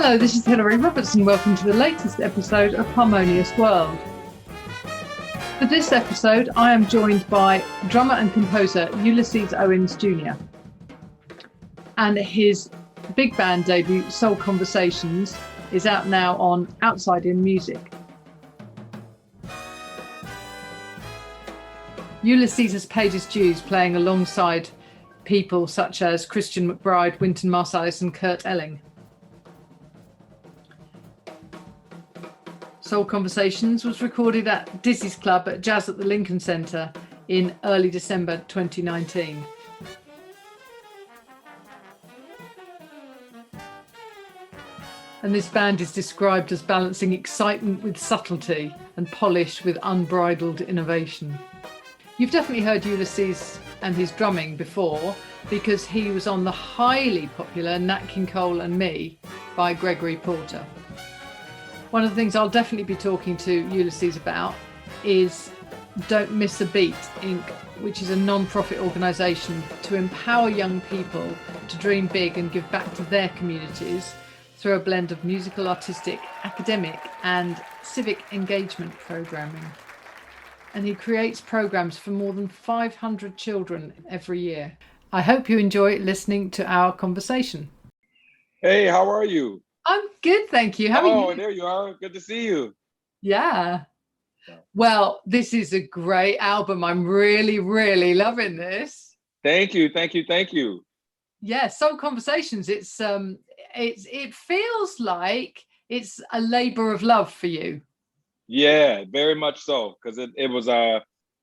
Hello, this is Hilary Robertson. Welcome to the latest episode of Harmonious World. For this episode, I am joined by drummer and composer Ulysses Owens Jr. and his big band debut, Soul Conversations, is out now on Outside In Music. Ulysses has paid his dues playing alongside people such as Christian McBride, Wynton Marsalis and Kurt Elling. Soul Conversations was recorded at Dizzy's Club at Jazz at the Lincoln Centre in early December 2019. And this band is described as balancing excitement with subtlety and polish with unbridled innovation. You've definitely heard Ulysses and his drumming before because he was on the highly popular Nat King Cole and Me by Gregory Porter. One of the things I'll definitely be talking to Ulysses about is Don't Miss a Beat, Inc., which is a non-profit organisation to empower young people to dream big and give back to their communities through a blend of musical, artistic, academic and civic engagement programming. And he creates programs for more than 500 children every year. I hope you enjoy listening to our conversation. Hey, how are you? I'm good, thank you. How are you? Oh, there you are. Good to see you. Yeah. Well, this is a great album. I'm really, really loving this. Thank you, thank you, thank you. Yeah, Soul Conversations. It feels like it's a labor of love for you. Yeah, very much so. Because it was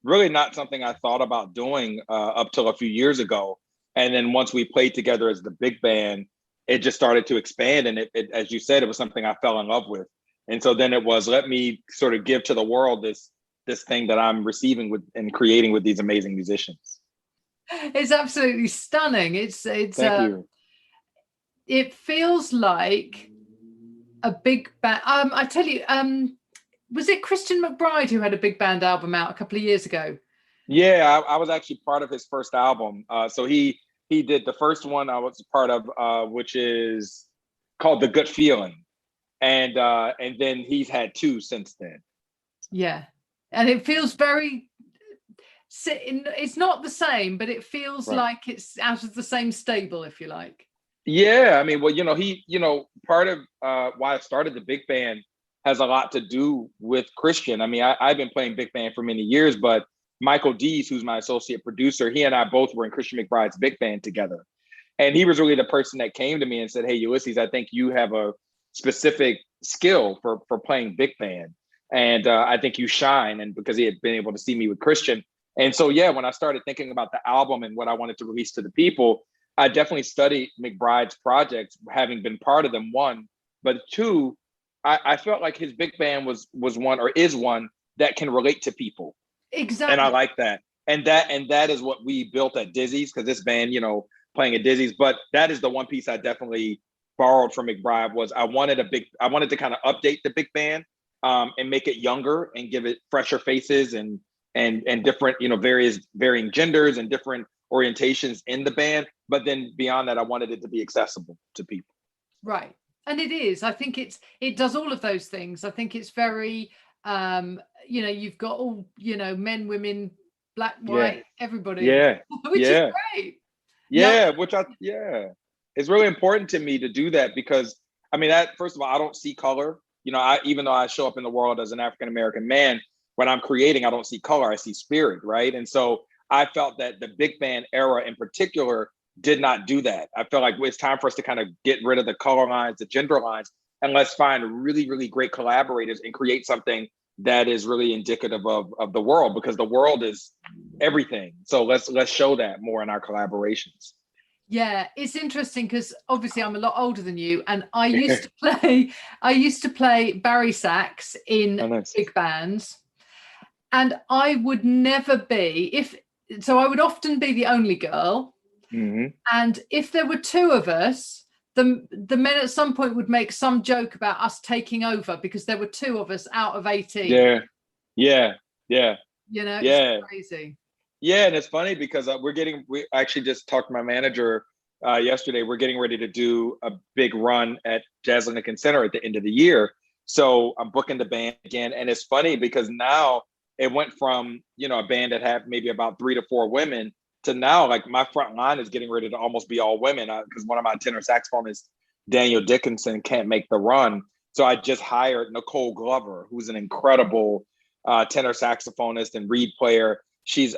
really not something I thought about doing up till a few years ago. And then once we played together as the big band, it just started to expand. And it, as you said, it was something I fell in love with. And so then it was, let me sort of give to the world this thing that I'm receiving with and creating with these amazing musicians. It's absolutely stunning. Thank you. It feels like a big band. I tell you, was it Christian McBride who had a big band album out a couple of years ago? Yeah, I was actually part of his first album. So he did the first one I was part of, which is called The Good Feeling. And then he's had two since then. Yeah. And it feels very, it's not the same, but it feels like it's out of the same stable, if you like. Yeah, I mean, well, part of why I started the big band has a lot to do with Christian. I mean, I've been playing big band for many years, but Michael Dees, who's my associate producer, he and I both were in Christian McBride's big band together. And he was really the person that came to me and said, hey, Ulysses, I think you have a specific skill for playing big band. And I think you shine. And because he had been able to see me with Christian. And so, yeah, when I started thinking about the album and what I wanted to release to the people, I definitely studied McBride's projects, having been part of them, one. But two, I felt like his big band was one or is one that can relate to people. Exactly. And I like that. And that is what we built at Dizzy's, because this band, playing at Dizzy's. But that is the one piece I definitely borrowed from McBride was I wanted to kind of update the big band and make it younger and give it fresher faces and different, varying genders and different orientations in the band. But then beyond that, I wanted it to be accessible to people. Right. And it is. I think it does all of those things. I think it's very, you've got all, men, women, black, white, everybody. Yeah. Which is great. Yeah. It's really important to me to do that because, I mean, first of all, I don't see color. Even though I show up in the world as an African-American man, when I'm creating, I don't see color, I see spirit, right? And so I felt that the big band era in particular did not do that. I felt like it's time for us to kind of get rid of the color lines, the gender lines, and let's find really, really great collaborators and create something that is really indicative of the world, because the world is everything. So let's show that more in our collaborations. Yeah, it's interesting because obviously I'm a lot older than you, and I used to play Barry sax in big bands, and I would never be I would often be the only girl. Mm-hmm. And if there were two of us, the men at some point would make some joke about us taking over because there were two of us out of 18. Yeah. It's crazy. Yeah, and it's funny because we actually just talked to my manager yesterday. We're getting ready to do a big run at Jazz Lincoln Center at the end of the year. So I'm booking the band again. And it's funny because now it went from, a band that had maybe about 3 to 4 women to now, like my front line is getting ready to almost be all women because one of my tenor saxophonists, Daniel Dickinson, can't make the run. So I just hired Nicole Glover, who's an incredible tenor saxophonist and reed player.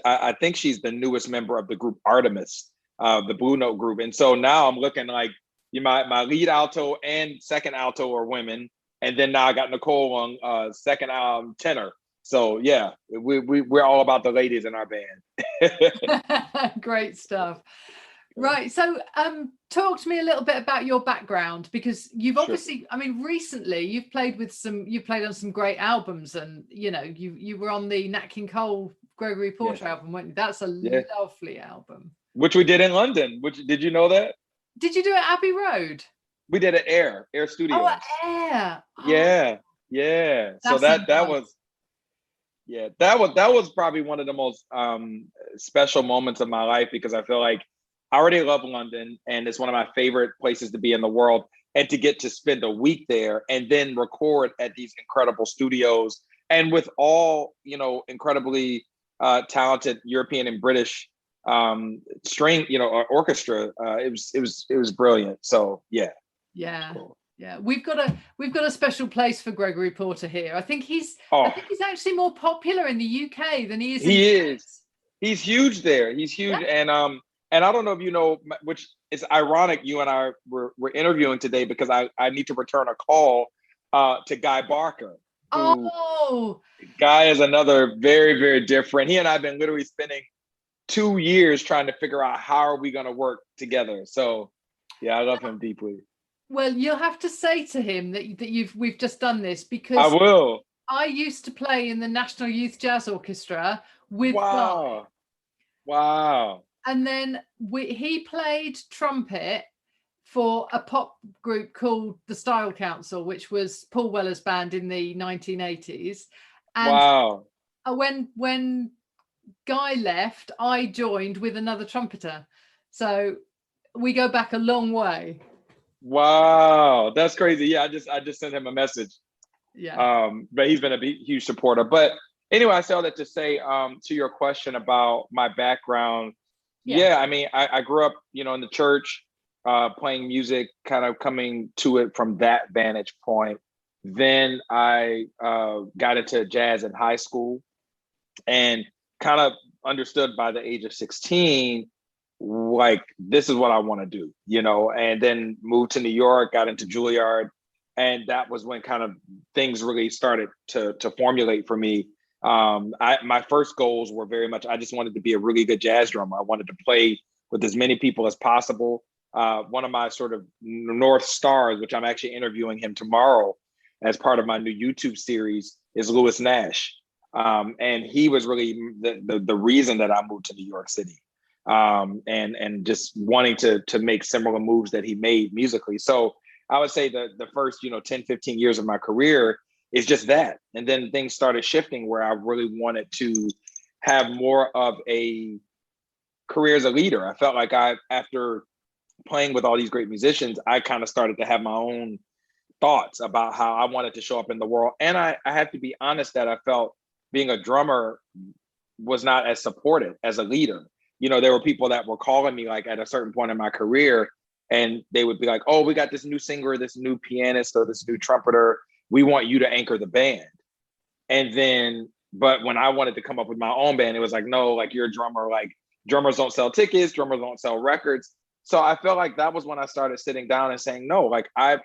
I think she's the newest member of the group Artemis, the Blue Note group. And so now I'm looking like my lead alto and second alto are women. And then now I got Nicole on second tenor. So yeah, we're all about the ladies in our band. Great stuff. Right. So talk to me a little bit about your background, because you've obviously, recently you've played on some great albums, and you were on the Nat King Cole Gregory Porter album, weren't you? That's a lovely album. Which we did in London. Did you know that? Did you do it at Abbey Road? We did at Air Studios. Oh, at Air. Yeah. So that was probably one of the most special moments of my life, because I feel like I already love London and it's one of my favorite places to be in the world. And to get to spend a week there and then record at these incredible studios and with all, incredibly talented European and British string, orchestra, it was brilliant. So yeah. Cool. Yeah, we've got a special place for Gregory Porter here. I think he's actually more popular in the UK than he is. He's huge there. He's huge, yeah. And I don't know if you know, which is ironic. You and I were interviewing today because I need to return a call to Guy Barker. Guy is another very, very different. He and I have been literally spending 2 years trying to figure out how are we going to work together. So yeah, I love him deeply. Well, you'll have to say to him that we've just done this, because I will. I used to play in the National Youth Jazz Orchestra with Guy. Wow. And then he played trumpet for a pop group called the Style Council, which was Paul Weller's band in the 1980s. And when Guy left, I joined with another trumpeter. So we go back a long way. Wow, that's crazy. Yeah, I just sent him a message. Yeah. But he's been a huge supporter. But anyway, I say all that to say to your question about my background. Yeah, I grew up, in the church, playing music, kind of coming to it from that vantage point. Then I got into jazz in high school and kind of understood by the age of 16, like, this is what I want to do, and then moved to New York, got into Juilliard. And that was when kind of things really started to formulate for me. My first goals were very much, I just wanted to be a really good jazz drummer. I wanted to play with as many people as possible. One of my sort of North Stars, which I'm actually interviewing him tomorrow as part of my new YouTube series, is Louis Nash. And he was really the reason that I moved to New York City. And just wanting to make similar moves that he made musically. So I would say the first, 10, 15 years of my career is just that. And then things started shifting where I really wanted to have more of a career as a leader. I felt like after playing with all these great musicians, I kind of started to have my own thoughts about how I wanted to show up in the world. And I have to be honest that I felt being a drummer was not as supported as a leader. There were people that were calling me like at a certain point in my career, and they would be like, oh, we got this new singer, this new pianist, or this new trumpeter. We want you to anchor the band. And then, but when I wanted to come up with my own band, it was like, no, like, you're a drummer. Like, drummers don't sell tickets, drummers don't sell records. So I felt like that was when I started sitting down and saying, no, like, Art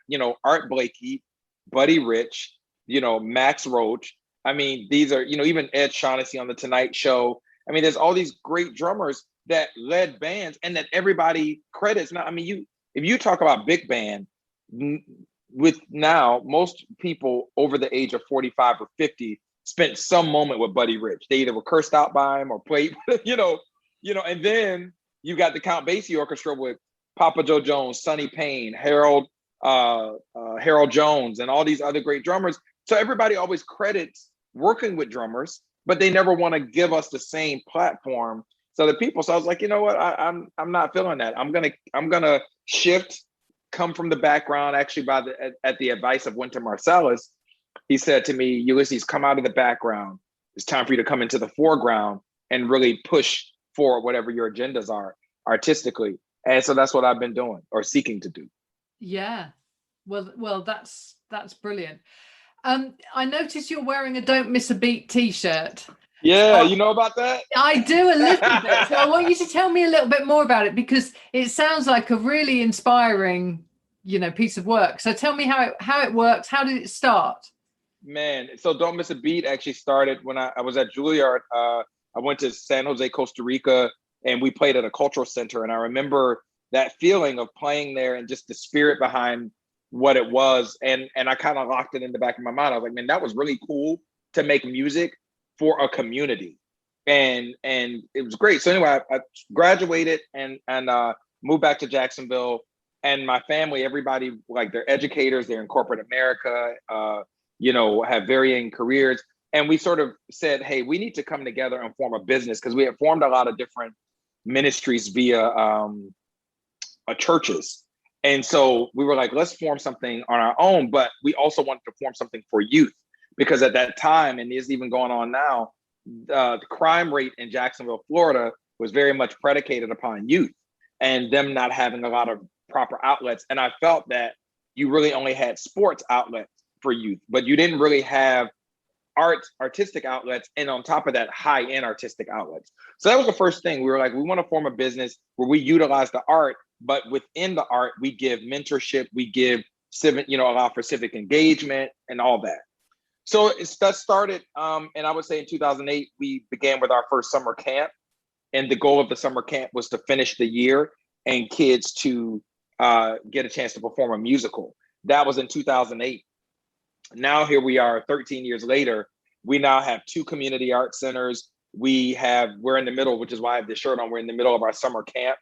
Blakey, Buddy Rich, Max Roach. These are, even Ed Shaughnessy on The Tonight Show. There's all these great drummers that led bands and that everybody credits. Now, if you talk about big band, with now, most people over the age of 45 or 50 spent some moment with Buddy Rich. They either were cursed out by him or played, and then you got the Count Basie Orchestra with Papa Joe Jones, Sonny Payne, Harold Jones, and all these other great drummers. So everybody always credits working with drummers, but they never want to give us the same platform So the people, so I was like, you know what, I'm not feeling that. I'm gonna shift, come from the background. Actually, at the advice of Wynton Marsalis, he said to me, Ulysses, come out of the background. It's time for you to come into the foreground and really push for whatever your agendas are artistically. And so that's what I've been doing or seeking to do. Yeah. Well, that's brilliant. I notice you're wearing a "Don't Miss a Beat" t-shirt. Yeah, So you know about that? I do a little bit. So I want you to tell me a little bit more about it, because it sounds like a really inspiring, piece of work. So tell me how it works. How did it start? Man, so Don't Miss a Beat actually started when I was at Juilliard. I went to San Jose, Costa Rica, and we played at a cultural center. And I remember that feeling of playing there and just the spirit behind what it was. And I kind of locked it in the back of my mind. I was like, man, that was really cool to make music for a community. And it was great. So anyway, I graduated and moved back to Jacksonville. And my family, everybody, like, they're educators, they're in corporate America, have varying careers. And we sort of said, hey, we need to come together and form a business, because we had formed a lot of different ministries via churches. And so we were like, let's form something on our own, but we also wanted to form something for youth, because at that time, and it's even going on now, the crime rate in Jacksonville, Florida was very much predicated upon youth and them not having a lot of proper outlets. And I felt that you really only had sports outlets for youth, but you didn't really have artistic outlets, and on top of that, high-end artistic outlets. So that was the first thing. We were like, we want to form a business where we utilize the art, but within the art, we give mentorship, we give civic, allow for civic engagement and all that. So that started, and I would say in 2008, we began with our first summer camp. And the goal of the summer camp was to finish the year and kids to get a chance to perform a musical. That was in 2008. Now here we are 13 years later. We now have 2 community art centers. We're in the middle, which is why I have this shirt on. We're in the middle of our summer camp,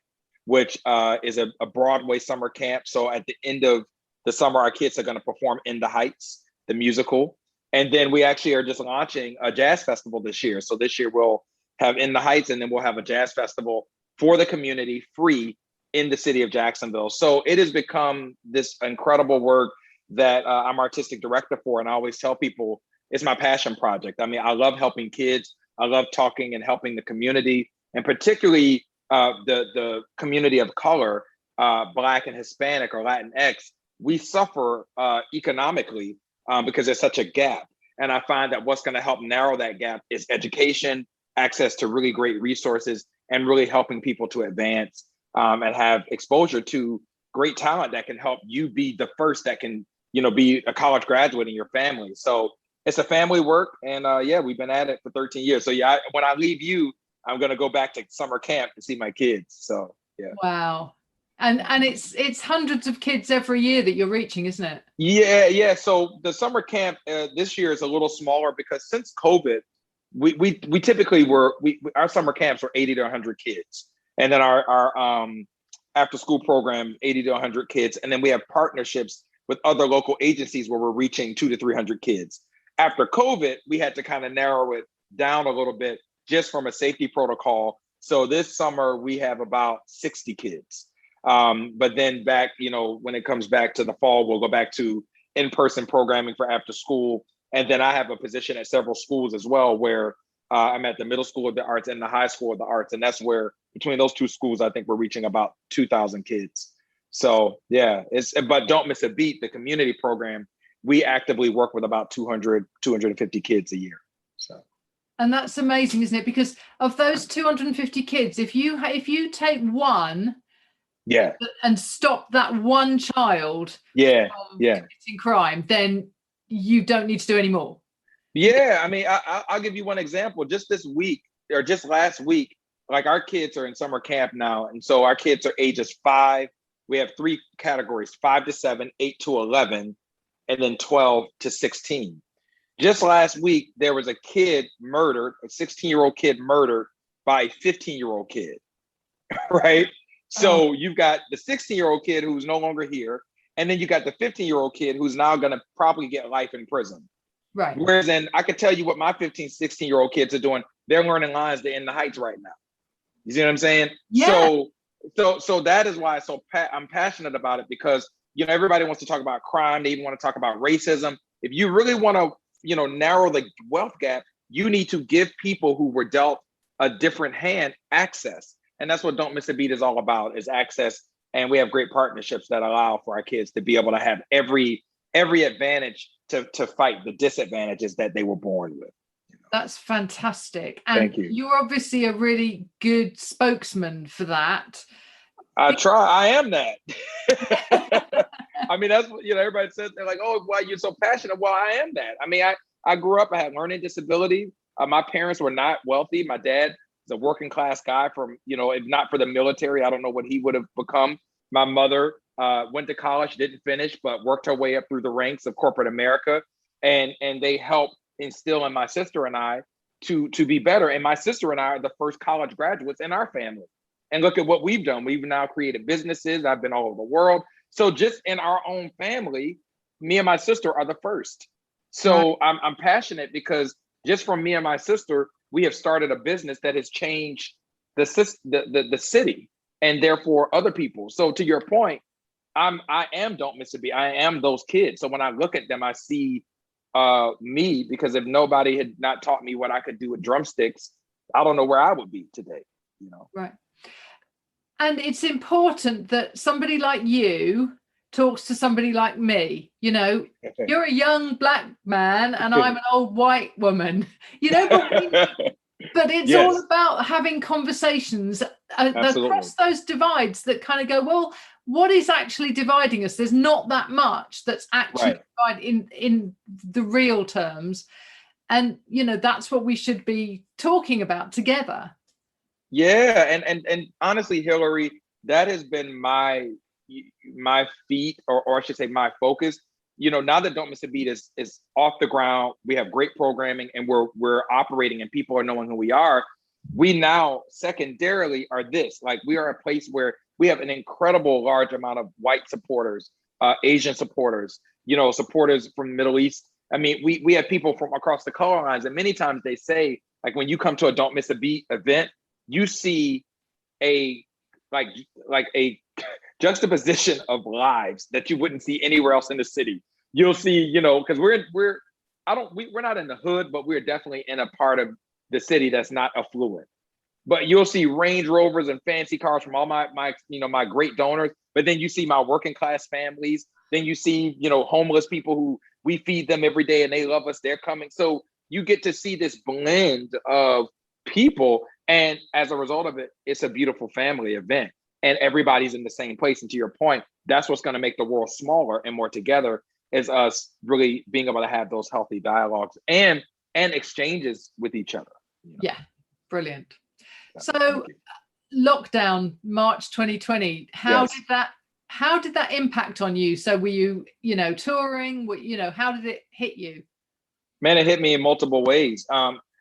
which is a Broadway summer camp. So at the end of the summer, our kids are going to perform In the Heights, the musical. And then we actually are just launching a jazz festival this year. So this year we'll have In the Heights, and then we'll have a jazz festival for the community, free, in the city of Jacksonville. So it has become this incredible work that I'm artistic director for. And I always tell people it's my passion project. I mean, I love helping kids. I love talking and helping the community, and particularly the community of color, Black and Hispanic or Latinx. We suffer economically because there's such a gap. And I find that what's going to help narrow that gap is education, access to really great resources, and really helping people to advance and have exposure to great talent that can help you be the first that can, be a college graduate in your family. So it's a family work. And we've been at it for 13 years. So when I leave you, I'm going to go back to summer camp to see my kids. So, yeah. Wow. And it's hundreds of kids every year that you're reaching, isn't it? Yeah. So the summer camp this year is a little smaller because since COVID, we typically our summer camps were 80 to 100 kids. And then our after school program, 80 to 100 kids. And then we have partnerships with other local agencies where we're reaching 200 to 300 kids. After COVID, we had to kind of narrow it down a little bit just from a safety protocol. So this summer we have about 60 kids. But then back, when it comes back to the fall, we'll go back to in-person programming for after school. And then I have a position at several schools as well, where I'm at the Middle School of the Arts and the High School of the Arts. And that's where, between those 2 schools, I think we're reaching about 2,000 kids. So yeah, but Don't Miss a Beat, the community program, we actively work with about 200, 250 kids a year. So. And that's amazing, isn't it? Because of those 250 kids, if you take one, and stop that one child, from committing crime, then you don't need to do any more. Yeah, I mean, I'll give you one example. Just this week, or just last week, like, our kids are in summer camp now, and so our kids are ages 5. We have 3 categories: 5 to 7, 8 to 11, and then 12 to 16. Just last week, there was a kid murdered, a 16-year-old kid murdered by a 15-year-old kid, right? So you've got the 16-year-old kid who's no longer here, and then you got the 15-year-old kid who's now going to probably get life in prison. Right. Whereas I can tell you what my 15, 16-year-old kids are doing. They're learning lines to In the Heights right now. You see what I'm saying? Yeah. So that is why I'm passionate about it, because everybody wants to talk about crime. They even want to talk about racism. If you really want to narrow the wealth gap, you need to give people who were dealt a different hand access, and that's what Don't Miss a Beat is all about, is access. And we have great partnerships that allow for our kids to be able to have every advantage to fight the disadvantages that they were born with. That's fantastic. And Thank you. You're obviously a really good spokesman for that. I try. I am that. I mean, that's what, everybody says. They're like, oh, why you're so passionate? Well, I am that. I mean, I grew up, I had learning disability. My parents were not wealthy. My dad is a working class guy from, if not for the military, I don't know what he would have become. My mother went to college, didn't finish, but worked her way up through the ranks of corporate America. And they helped instill in my sister and I to be better. And my sister and I are the first college graduates in our family. And look at what we've done. We've now created businesses. I've been all over the world. So just in our own family, me and my sister are the first. So right. I'm passionate because just from me and my sister, we have started a business that has changed the city and therefore other people. So to your point, I am Don't Miss a Beat. I am those kids. So when I look at them, I see me, because if nobody had not taught me what I could do with drumsticks, I don't know where I would be today. Right. And it's important that somebody like you talks to somebody like me. You're a young Black man and I'm an old white woman, but it's yes. all about having conversations across those divides that kind of go, well, what is actually dividing us? There's not that much that's actually right. divided in the real terms. And, that's what we should be talking about together. Yeah, and honestly, Hillary, that has been my feat, or I should say my focus. Now that Don't Miss a Beat is off the ground, we have great programming and we're operating and people are knowing who we are. We now secondarily are this, like we are a place where we have an incredible large amount of white supporters, Asian supporters, supporters from the Middle East. I mean, we have people from across the color lines, and many times they say, like, when you come to a Don't Miss a Beat event, you see a juxtaposition of lives that you wouldn't see anywhere else in the city. You'll see, because we're not in the hood, but we're definitely in a part of the city that's not affluent. But you'll see Range Rovers and fancy cars from all my great donors. But then you see my working class families. Then you see, homeless people who we feed them every day and they love us. They're coming. So you get to see this blend of people. And as a result of it, it's a beautiful family event and everybody's in the same place. And to your point, that's what's going to make the world smaller and more together, is us really being able to have those healthy dialogues and exchanges with each other. Yeah, brilliant. So lockdown, March 2020, how did that impact on you? So were you, touring, how did it hit you? Man, it hit me in multiple ways.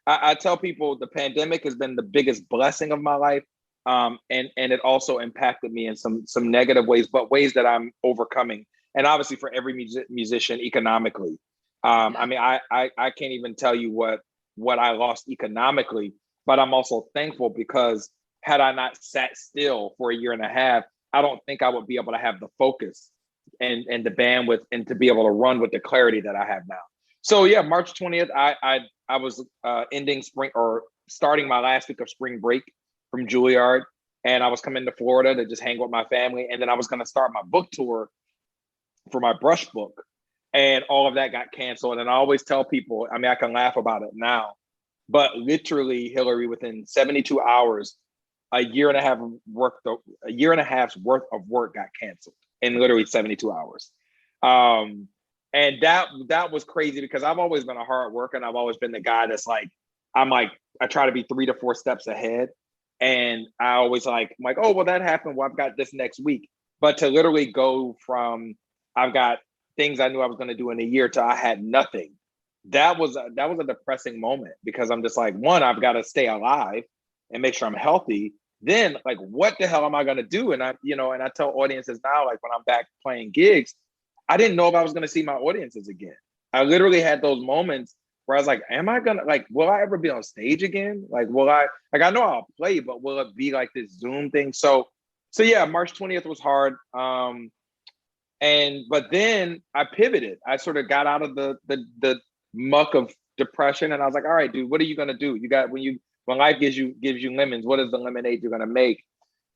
I tell people the pandemic has been the biggest blessing of my life. And it also impacted me in some negative ways, but ways that I'm overcoming. And obviously for every musician economically. I mean, I can't even tell you what I lost economically, but I'm also thankful because had I not sat still for a year and a half, I don't think I would be able to have the focus and the bandwidth and to be able to run with the clarity that I have now. So yeah, March 20th, I was ending spring or starting my last week of spring break from Juilliard, and I was coming to Florida to just hang with my family, and then I was going to start my book tour for my brush book, and all of that got canceled. And I always tell people, I mean, I can laugh about it now, but literally, Hillary, within 72 hours, a year and a half's worth of work got canceled in literally 72 hours. And that was crazy because I've always been a hard worker, and I've always been the guy that's like, I try to be 3 to 4 steps ahead. And I always I'm like, oh, well, that happened. Well, I've got this next week. But to literally go from, I've got things I knew I was going to do in a year to I had nothing. That was a depressing moment because I'm just like, one, I've got to stay alive and make sure I'm healthy. Then like, what the hell am I going to do? And I tell audiences now, like when I'm back playing gigs, I didn't know if I was going to see my audiences again. I literally had those moments where I was like, am I gonna, like, will I ever be on stage again? Like, I know I'll play, but will it be like this Zoom thing? So yeah, March 20th was hard. But then I pivoted. I sort of got out of the muck of depression, and I was like, all right, dude, what are you gonna do? You got, when life gives you lemons, what is the lemonade you're gonna make?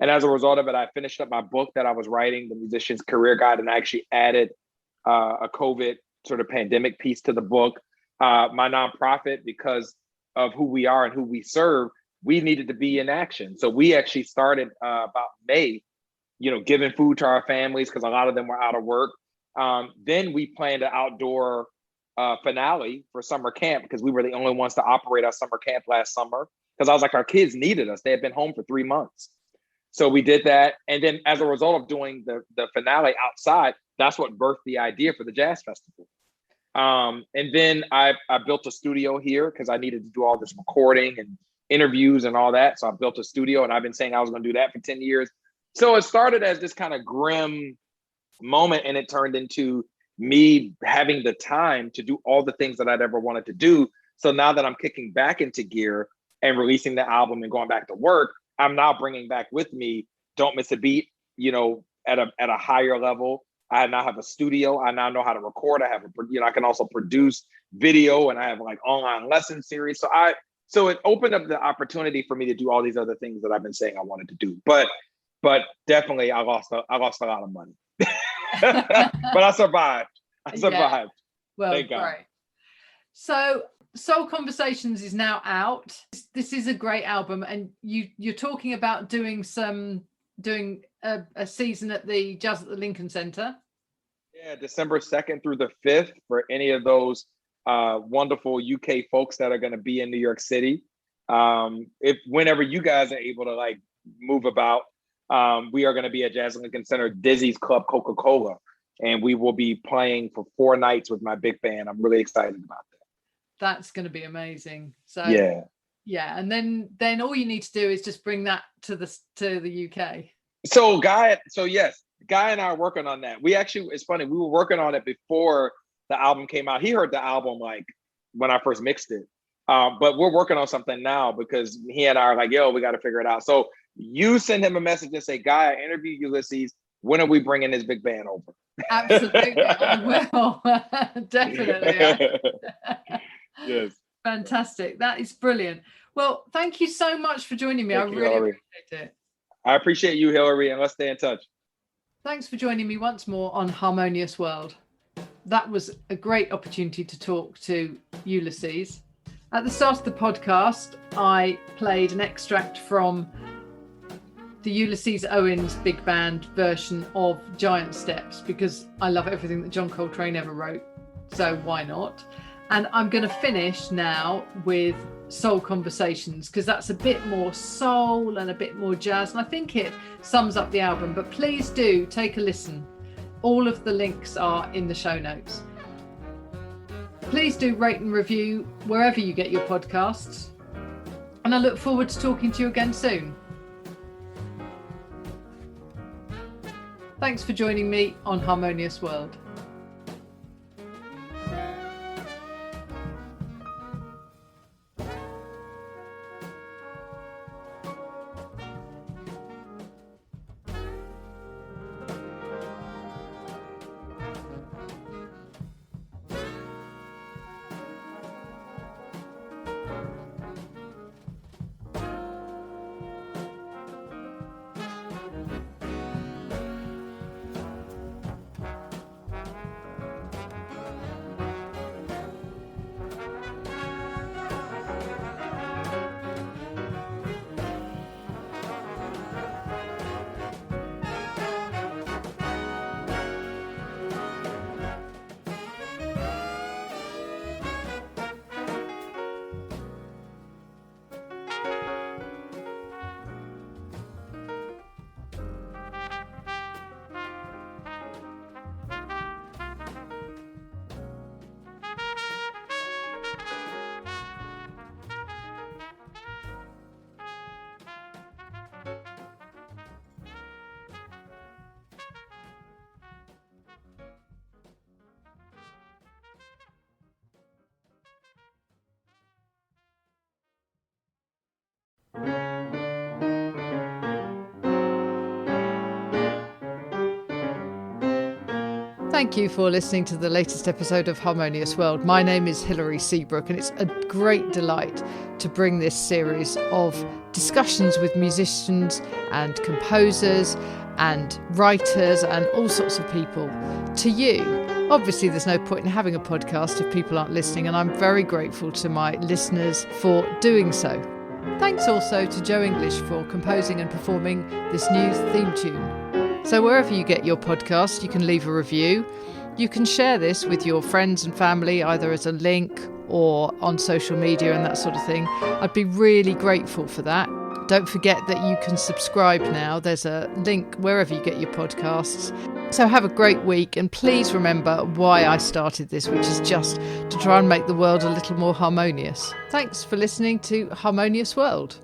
And as a result of it, I finished up my book that I was writing, The Musician's Career Guide, and I actually added a COVID sort of pandemic piece to the book. My nonprofit, because of who we are and who we serve, we needed to be in action. So we actually started about May, giving food to our families because a lot of them were out of work. Then we planned an outdoor finale for summer camp because we were the only ones to operate our summer camp last summer. Because I was like, our kids needed us. They had been home for 3 months. So we did that. And then as a result of doing the finale outside, that's what birthed the idea for the Jazz Festival. And then I built a studio here because I needed to do all this recording and interviews and all that. So I built a studio, and I've been saying I was going to do that for 10 years. So it started as this kind of grim moment, and it turned into me having the time to do all the things that I'd ever wanted to do. So now that I'm kicking back into gear and releasing the album and going back to work, I'm now bringing back with me Don't Miss a Beat, at a higher level. I now have a studio. I now know how to record. I have I can also produce video, and I have like online lesson series. So it opened up the opportunity for me to do all these other things that I've been saying I wanted to do. But definitely I lost a lot of money, but I survived. Yeah. Well, thank God. Great. So Soul Conversations is now out. This is a great album, and you're talking about doing a season at the Jazz at the Lincoln Center. Yeah, December 2nd through the 5th for any of those wonderful UK folks that are going to be in New York City. Whenever you guys are able to like move about, we are going to be at Jazz at Lincoln Center, Dizzy's Club Coca-Cola, and we will be playing for 4 nights with my big band. I'm really excited about that. That's going to be amazing. So yeah, and then all you need to do is just bring that to the UK. So yes, Guy and I are working on that. It's funny, we were working on it before the album came out. He heard the album like when I first mixed it. But we're working on something now because he and I are like, yo, we got to figure it out. So you send him a message and say, Guy, I interviewed Ulysses. When are we bringing this big band over? Absolutely, I will. Definitely. Yes. Fantastic. That is brilliant. Well, thank you so much for joining me. I really appreciate it. I appreciate you, Hillary, and let's stay in touch. Thanks for joining me once more on Harmonious World. That was a great opportunity to talk to Ulysses. At the start of the podcast, I played an extract from the Ulysses Owens big band version of Giant Steps because I love everything that John Coltrane ever wrote, so why not? And I'm going to finish now with Soul Conversations because that's a bit more soul and a bit more jazz, and I think it sums up the album. But please do take a listen. All of the links are in the show notes. Please do rate and review wherever you get your podcasts, and I look forward to talking to you again soon. Thanks for joining me on Harmonious World. Thank you for listening to the latest episode of Harmonious World. My name is Hilary Seabrook, and it's a great delight to bring this series of discussions with musicians and composers and writers and all sorts of people to you. Obviously, there's no point in having a podcast if people aren't listening, and I'm very grateful to my listeners for doing so. Thanks also to Joe English for composing and performing this new theme tune. So wherever you get your podcast, you can leave a review. You can share this with your friends and family, either as a link or on social media and that sort of thing. I'd be really grateful for that. Don't forget that you can subscribe now. There's a link wherever you get your podcasts. So have a great week, and please remember why I started this, which is just to try and make the world a little more harmonious. Thanks for listening to Harmonious World.